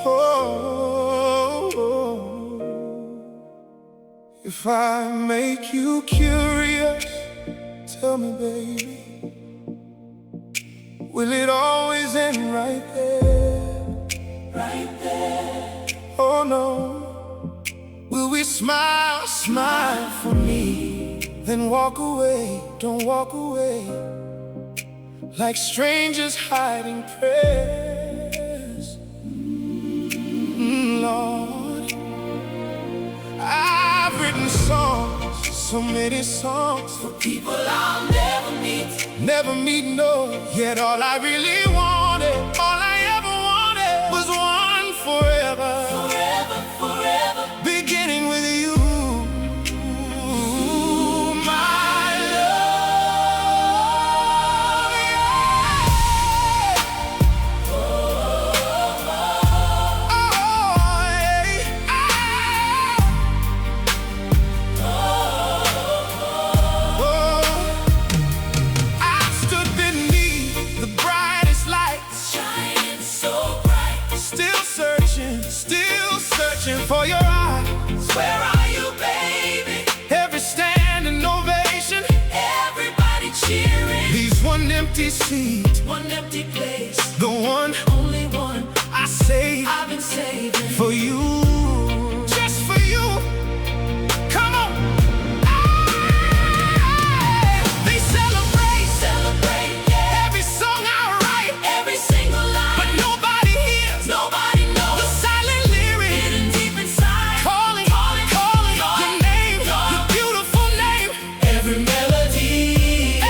Oh, if I make you curious, tell me, baby, will it always end right there? Right there. Oh no. Will we smile, smile for me, then walk away, don't walk away, like strangers hiding prayers? Lord, I've written songs, so many songs for people I'll never meet, no. Yet all I really wanted, all I ever wanted was one forever, forever, forever, beginning with you, my love, yeah. Oh, I stood beneath the brightest lights, shining so bright, still searching for your eyes. Where are you, baby? Every standing ovation, everybody cheering, leaves one empty seat, one empty place, the one, only one I saved, I've been saving for you, just for you. Come on. Hey, they celebrate, yeah. Every song I write, every single line, but nobody hears, nobody knows the silent lyric hidden deep inside, calling your name, your beautiful name. Every melody,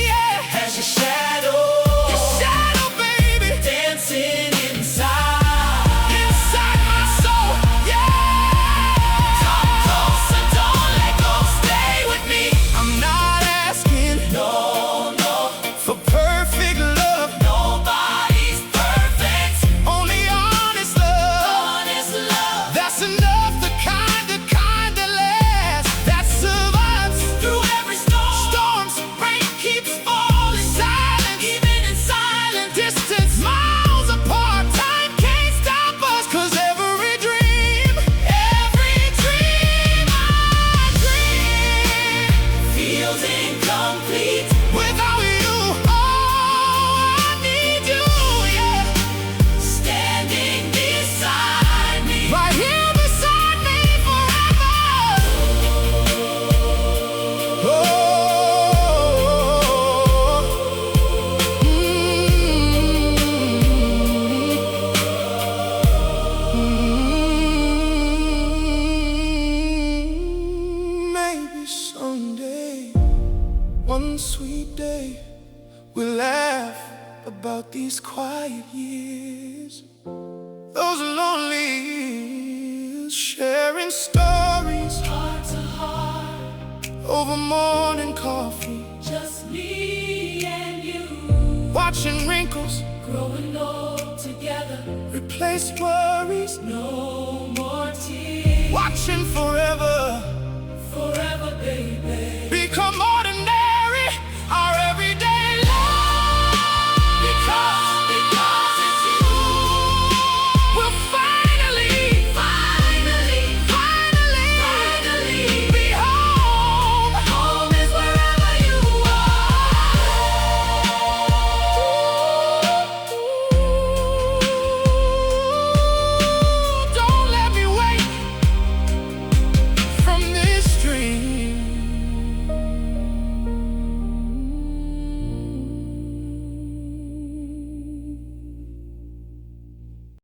yeah, has your shadow, baby, dancing inside my soul, yeah. Come closer, don't let go, stay with me. I'm not asking, no, for perfect love. Nobody's perfect, only honest love, that's enough. The kind that lasts, that survives through every storms. Rain keeps falling, silence, even in silent distance, miles apart. Time can't stop us, 'cause every dream I dream feels incomplete without you. Oh, I need you, yeah, standing beside me, right here beside me forever. Oh, maybe someday, one sweet day, we'll laugh about these quiet years, those lonely years, sharing stories, heart to heart, over morning coffee, just me and you, watching wrinkles growing old together, replace worries, no more tears, watching forever, baby, become